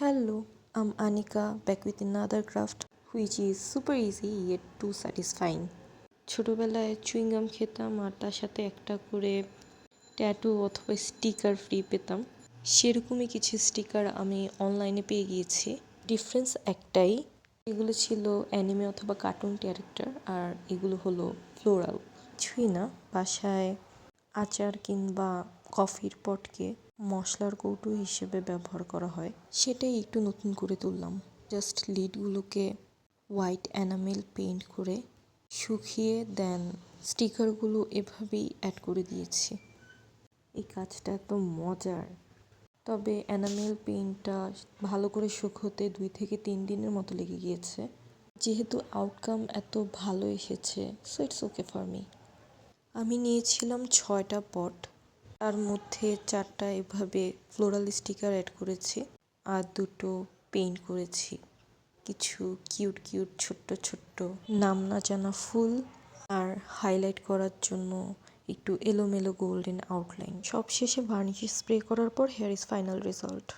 Hello, I'm Anika back with another craft which is super easy yet too satisfying. ছোটবেলায় chewing gum খেতাম আর তার সাথে একটা করে ট্যাটু অথবা স্টিকার ফ্রি পেতাম। সেরকমই কিছু স্টিকার আমি অনলাইনে পেয়ে গিয়েছি। ডিফারেন্স একটাই, এগুলো ছিল অ্যানিমে অথবা কার্টুন ক্যারেক্টার আর এগুলো হলো ফ্লোরাল। কিছুই না, বাসায় আচার কিংবা কফির পটকে মশলার কৌটো হিসেবে ব্যবহার করা হয়, সেটাই একটু নতুন করে তুললাম। জাস্ট লিডগুলোকে হোয়াইট এনামেল পেইন্ট করে শুকিয়ে দেন স্টিকারগুলো এভাবেই অ্যাড করে দিয়েছি। এই কাজটা এত মজার, তবে এনামেল পেইন্টটা ভালো করে শুকোতে 2 থেকে 3 দিনের মতো লেগে গিয়েছে। যেহেতু আউটকাম এত ভালো এসেছে, so it's okay for me. আমি নিয়েছিলাম 6টা পট, তার মধ্যে 4টা এভাবে ফ্লোরাল স্টিকার অ্যাড করেছি আর 2টো পেইন্ট করেছি কিছু কিউট কিউট ছোট্ট ছোট্ট নাম না জানা ফুল, আর হাইলাইট করার জন্য একটু এলোমেলো গোল্ডেন আউটলাইন। সবশেষে ভার্নিশ স্প্রে করার পর হেয়ার ইজ ফাইনাল রেজাল্ট।